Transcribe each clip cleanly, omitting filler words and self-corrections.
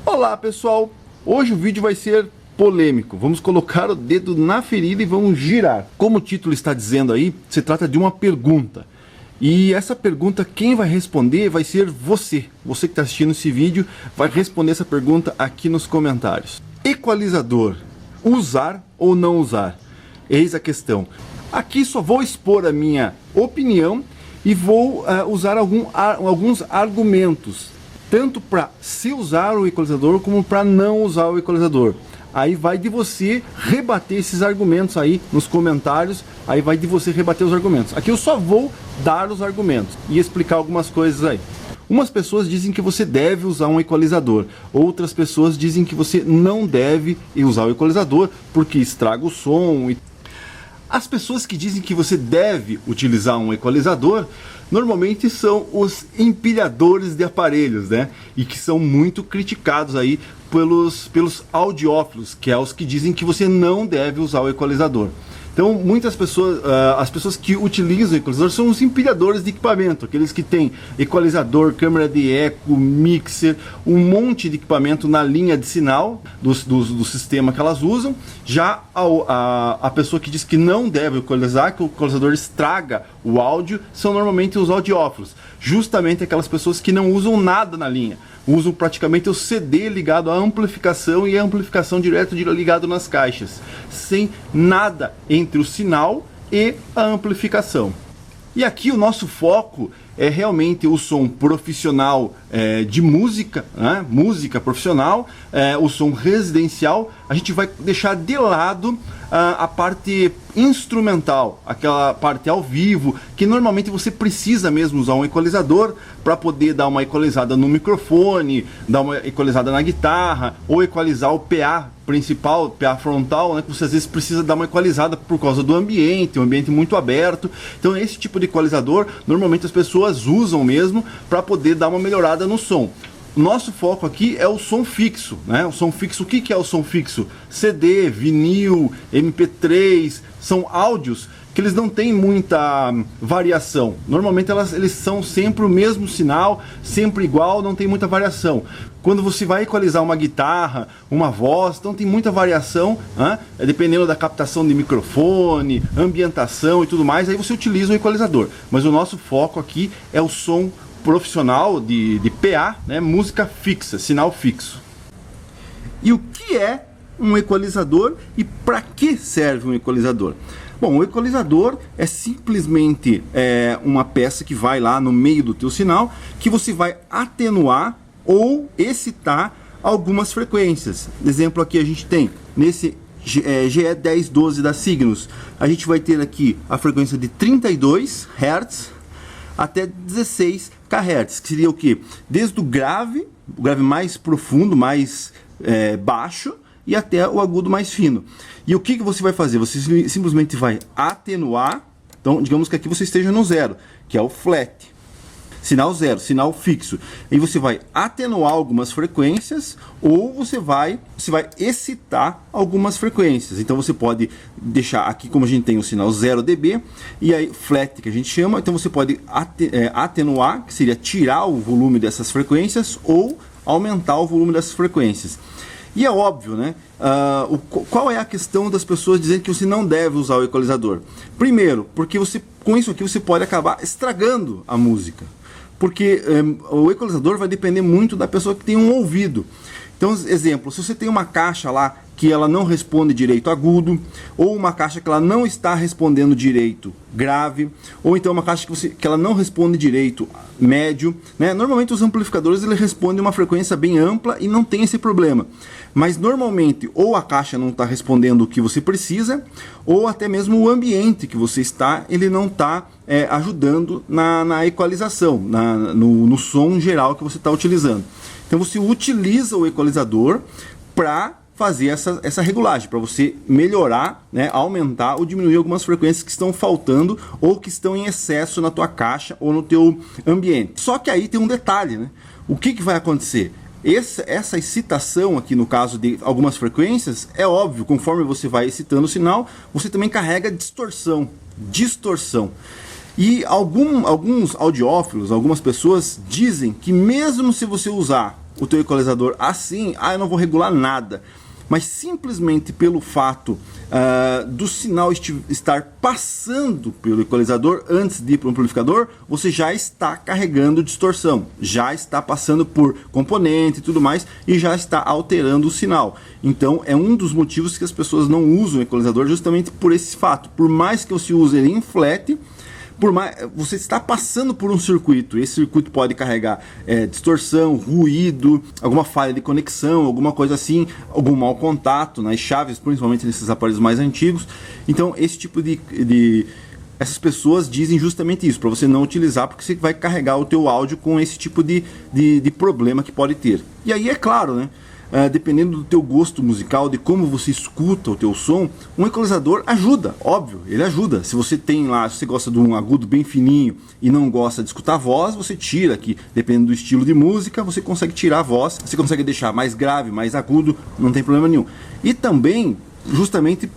Olá pessoal, hoje o vídeo vai ser polêmico. Vamos colocar o dedo na ferida e vamos girar. Como o título está dizendo aí, se trata de uma pergunta. E essa pergunta, quem vai responder vai ser você. Você que está assistindo esse vídeo vai responder essa pergunta aqui nos comentários. Equalizador, usar ou não usar? Eis a questão. Aqui só vou expor a minha opinião e vou usar alguns argumentos, tanto para se usar o equalizador como para não usar o equalizador. Aí vai de você rebater esses argumentos aí nos comentários, aí vai de você rebater os argumentos. Aqui eu só vou dar os argumentos e explicar algumas coisas aí. Umas pessoas dizem que você deve usar um equalizador, outras pessoas dizem que você não deve usar o equalizador porque estraga o som. As pessoas que dizem que você deve utilizar um equalizador normalmente são os empilhadores de aparelhos, né? E que são muito criticados aí pelos audiófilos, que é os que dizem que você não deve usar o equalizador. Então, muitas pessoas, as pessoas que utilizam o equalizador são os empilhadores de equipamento, aqueles que têm equalizador, câmera de eco, mixer, um monte de equipamento na linha de sinal do sistema que elas usam. Já a pessoa que diz que não deve equalizar, que o equalizador estraga o áudio, são normalmente os audiófilos, justamente aquelas pessoas que não usam nada na linha. Usam praticamente o CD ligado à amplificação e a amplificação direto ligado nas caixas, sem nada entre o sinal e a amplificação. E aqui o nosso foco é realmente o som profissional de música, né? Música profissional, o som residencial. A gente vai deixar de lado a parte instrumental, aquela parte ao vivo, que normalmente você precisa mesmo usar um equalizador para poder dar uma equalizada no microfone, dar uma equalizada na guitarra, ou equalizar o PA principal, PA frontal, né, que você às vezes precisa dar uma equalizada por causa do ambiente, um ambiente muito aberto. Então esse tipo de equalizador, normalmente as pessoas usam mesmo para poder dar uma melhorada no som. Nosso foco aqui é o som fixo, né? O som fixo, o que é o som fixo? CD, vinil, MP3, são áudios que eles não têm muita variação. Normalmente eles são sempre o mesmo sinal, sempre igual, não tem muita variação. Quando você vai equalizar uma guitarra, uma voz, então tem muita variação, né? Dependendo da captação de microfone, ambientação e tudo mais, aí você utiliza o equalizador. Mas o nosso foco aqui é o som profissional de PA, né? Música fixa, sinal fixo. E o que é um equalizador e para que serve um equalizador? Bom, o equalizador é simplesmente uma peça que vai lá no meio do teu sinal, que você vai atenuar ou excitar algumas frequências. Exemplo aqui a gente tem nesse GE1012 da Cygnus, a gente vai ter aqui a frequência de 32 Hz até 16 kHz, que seria o que? Desde o grave mais profundo, mais baixo, e até o agudo mais fino. E o que você vai fazer? Você simplesmente vai atenuar. Então, digamos que aqui você esteja no zero, que é o flat. Sinal zero, sinal fixo. E você vai atenuar algumas frequências ou você vai excitar algumas frequências. Então você pode deixar aqui, como a gente tem o sinal 0 dB, e aí flat que a gente chama, então você pode atenuar, que seria tirar o volume dessas frequências, ou aumentar o volume dessas frequências. E é óbvio, né? Qual é a questão das pessoas dizendo que você não deve usar o equalizador? Primeiro, porque com isso aqui você pode acabar estragando a música. Porque o equalizador vai depender muito da pessoa que tem um ouvido. Então, exemplo, se você tem uma caixa lá que ela não responde direito agudo, ou uma caixa que ela não está respondendo direito grave, ou então uma caixa que ela não responde direito médio, né? Normalmente os amplificadores eles respondem uma frequência bem ampla e não tem esse problema. Mas normalmente ou a caixa não está respondendo o que você precisa, ou até mesmo o ambiente que você está, ele não está ajudando na equalização, no som geral que você está utilizando. Então você utiliza o equalizador para fazer essa regulagem, para você melhorar, né, aumentar ou diminuir algumas frequências que estão faltando ou que estão em excesso na tua caixa ou no teu ambiente. Só que aí tem um detalhe, né? O que vai acontecer? Essa excitação aqui no caso de algumas frequências, é óbvio, conforme você vai excitando o sinal, você também carrega distorção. E alguns audiófilos, algumas pessoas dizem que mesmo se você usar o teu equalizador assim, eu não vou regular nada. Mas simplesmente pelo fato do sinal estar passando pelo equalizador antes de ir para o amplificador, você já está carregando distorção, já está passando por componente e tudo mais, e já está alterando o sinal. Então é um dos motivos que as pessoas não usam o equalizador, justamente por esse fato. Por mais que você use ele em flat, você está passando por um circuito. Esse circuito pode carregar distorção, ruído, alguma falha de conexão, alguma coisa assim, algum mau contato nas chaves, principalmente nesses aparelhos mais antigos. Então esse tipo essas pessoas dizem justamente isso, para você não utilizar, porque você vai carregar o teu áudio com esse tipo de problema que pode ter. E aí é claro, né? Dependendo do teu gosto musical, de como você escuta o teu som, um equalizador ajuda, óbvio, ele ajuda. Se você tem lá, se você gosta de um agudo bem fininho e não gosta de escutar a voz, você tira aqui, dependendo do estilo de música, você consegue tirar a voz, você consegue deixar mais grave, mais agudo, não tem problema nenhum. E também, justamente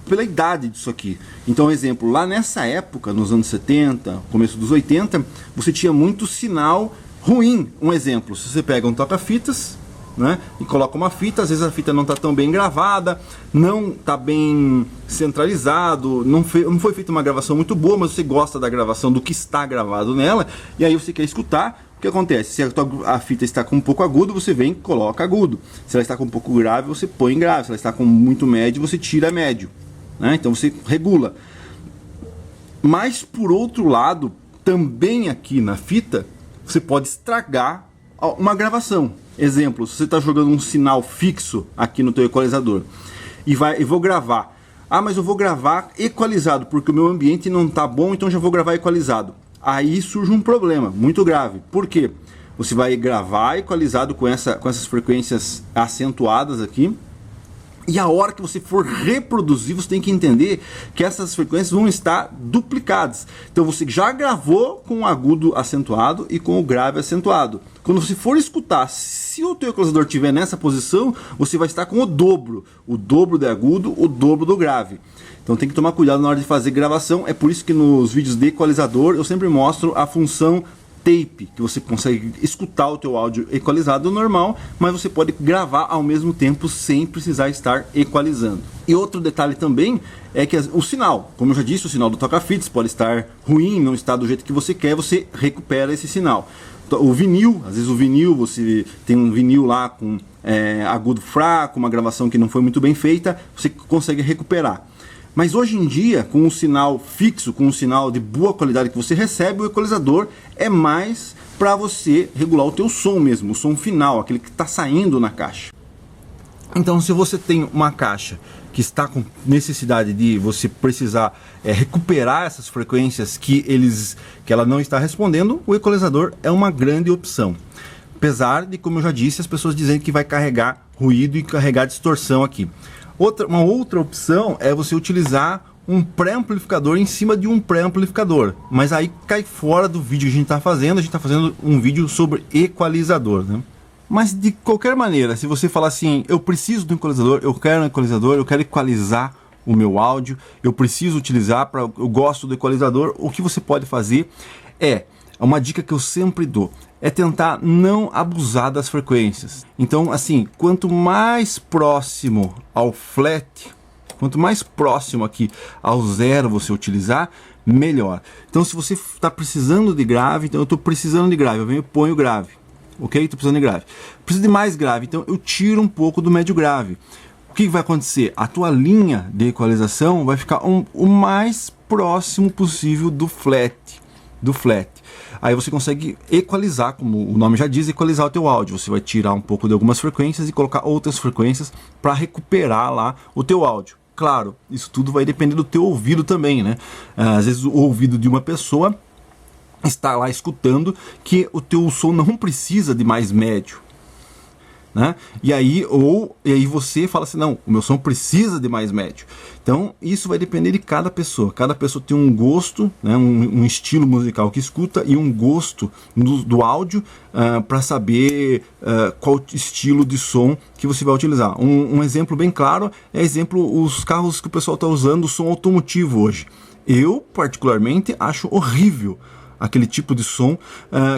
pela idade disso aqui. Então, exemplo, lá nessa época, nos anos 70, começo dos 80, você tinha muito sinal ruim. Um exemplo, se você pega um toca-fitas, né, e coloca uma fita, às vezes a fita não está tão bem gravada, não está bem centralizado, não foi feita uma gravação muito boa, mas você gosta da gravação, do que está gravado nela, e aí você quer escutar. O que acontece? Se a fita está com um pouco agudo, você vem e coloca agudo. Se ela está com um pouco grave, você põe grave. Se ela está com muito médio, você tira médio, né? Então você regula. Mas por outro lado, também aqui na fita, você pode estragar uma gravação. Exemplo, se você está jogando um sinal fixo aqui no teu equalizador e vou gravar. Mas eu vou gravar equalizado porque o meu ambiente não está bom, então já vou gravar equalizado. Aí surge um problema muito grave. Por quê? Você vai gravar equalizado com essas frequências acentuadas aqui. E a hora que você for reproduzir, você tem que entender que essas frequências vão estar duplicadas. Então você já gravou com o agudo acentuado e com o grave acentuado. Quando você for escutar, se o teu equalizador estiver nessa posição, você vai estar com o dobro de agudo, o dobro do grave. Então tem que tomar cuidado na hora de fazer gravação. É por isso que nos vídeos de equalizador eu sempre mostro a função tape, que você consegue escutar o teu áudio equalizado normal, mas você pode gravar ao mesmo tempo sem precisar estar equalizando. E outro detalhe também é que o sinal, como eu já disse, o sinal do toca-fitas pode estar ruim, não está do jeito que você quer, você recupera esse sinal. O vinil, às vezes o vinil, você tem um vinil lá com agudo fraco, uma gravação que não foi muito bem feita, você consegue recuperar. Mas hoje em dia, com um sinal fixo, com um sinal de boa qualidade que você recebe, o equalizador é mais para você regular o teu som mesmo, o som final, aquele que está saindo na caixa. Então, se você tem uma caixa que está com necessidade de você precisar recuperar essas frequências que ela não está respondendo, o equalizador é uma grande opção. Apesar de, como eu já disse, as pessoas dizem que vai carregar ruído e carregar distorção aqui. Uma outra opção é você utilizar um pré-amplificador em cima de um pré-amplificador, mas aí cai fora do vídeo que a gente está fazendo um vídeo sobre equalizador, né? Mas de qualquer maneira, se você falar assim, eu preciso de um equalizador, eu quero equalizar o meu áudio, eu preciso utilizar, eu gosto do equalizador, o que você pode fazer uma dica que eu sempre dou, é tentar não abusar das frequências. Então, assim, quanto mais próximo ao flat, quanto mais próximo aqui ao zero você utilizar, melhor. Então, se você está precisando de grave, então eu estou precisando de grave, eu venho e ponho grave, ok? Estou precisando de grave. Preciso de mais grave, então eu tiro um pouco do médio grave. O que vai acontecer? A tua linha de equalização vai ficar o mais próximo possível do flat. Aí você consegue equalizar, como o nome já diz, equalizar o teu áudio. Você vai tirar um pouco de algumas frequências e colocar outras frequências para recuperar lá o teu áudio. Claro, isso tudo vai depender do teu ouvido também, né? Às vezes o ouvido de uma pessoa está lá escutando que o teu som não precisa de mais médio, né? E aí você fala assim, não, o meu som precisa de mais médio. Então isso vai depender de cada pessoa tem um gosto, né, um estilo musical que escuta e um gosto do áudio para saber qual estilo de som que você vai utilizar. Um exemplo bem claro os carros que o pessoal está usando o som automotivo hoje. Eu particularmente acho horrível aquele tipo de som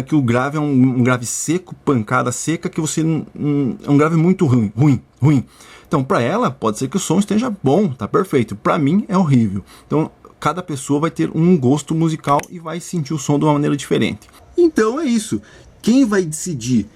que o grave é um grave seco, pancada seca, que você é um grave muito ruim. Então, para ela, pode ser que o som esteja bom, tá perfeito. Para mim, é horrível. Então, cada pessoa vai ter um gosto musical e vai sentir o som de uma maneira diferente. Então, é isso. Quem vai decidir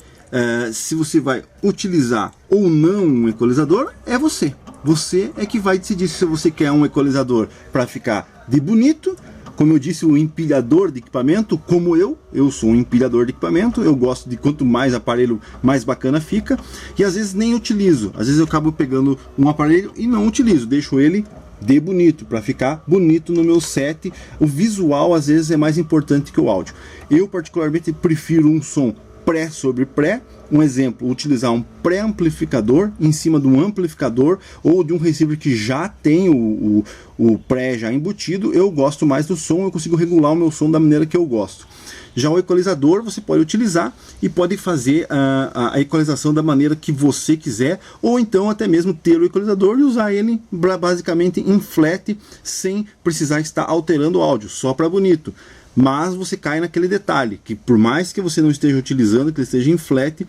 se você vai utilizar ou não um equalizador é você. Você é que vai decidir se você quer um equalizador para ficar de bonito. Como eu disse, o empilhador de equipamento, como eu sou um empilhador de equipamento, eu gosto de quanto mais aparelho, mais bacana fica, e às vezes nem utilizo, às vezes eu acabo pegando um aparelho e não utilizo, deixo ele de bonito, para ficar bonito no meu set. O visual às vezes é mais importante que o áudio. Eu particularmente prefiro um som pré sobre pré. Um exemplo, utilizar um pré-amplificador em cima de um amplificador ou de um receiver que já tem o pré já embutido. Eu gosto mais do som, eu consigo regular o meu som da maneira que eu gosto. Já o equalizador você pode utilizar e pode fazer a equalização da maneira que você quiser, ou então até mesmo ter o equalizador e usar ele basicamente em flat, sem precisar estar alterando o áudio, só para bonito. Mas você cai naquele detalhe, que por mais que você não esteja utilizando, que ele esteja em flat,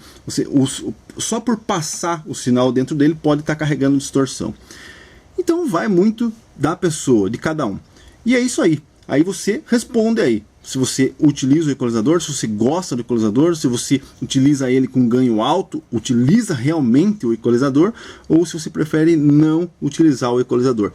só por passar o sinal dentro dele pode estar carregando distorção. Então vai muito da pessoa, de cada um. E é isso aí. Aí você responde aí. Se você utiliza o equalizador, se você gosta do equalizador, se você utiliza ele com ganho alto, utiliza realmente o equalizador, ou se você prefere não utilizar o equalizador.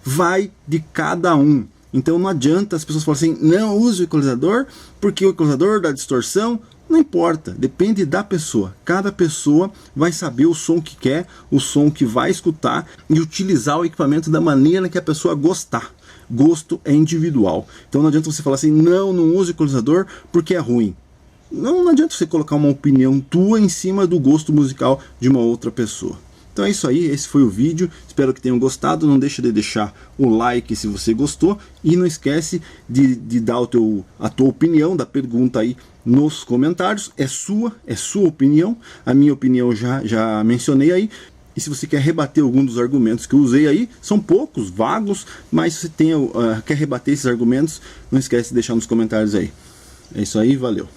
Vai de cada um. Então não adianta as pessoas falarem assim, não use o equalizador, porque o equalizador dá distorção. Não importa, depende da pessoa. Cada pessoa vai saber o som que quer, o som que vai escutar e utilizar o equipamento da maneira que a pessoa gostar. Gosto é individual. Então não adianta você falar assim, não use equalizador porque é ruim. Não adianta você colocar uma opinião tua em cima do gosto musical de uma outra pessoa. Então é isso aí, esse foi o vídeo, espero que tenham gostado, não deixe de deixar o like se você gostou e não esquece de dar a tua opinião da pergunta aí nos comentários, é sua opinião, a minha opinião já mencionei aí, e se você quer rebater algum dos argumentos que eu usei aí, são poucos, vagos, mas se você quer rebater esses argumentos, não esquece de deixar nos comentários aí. É isso aí, valeu!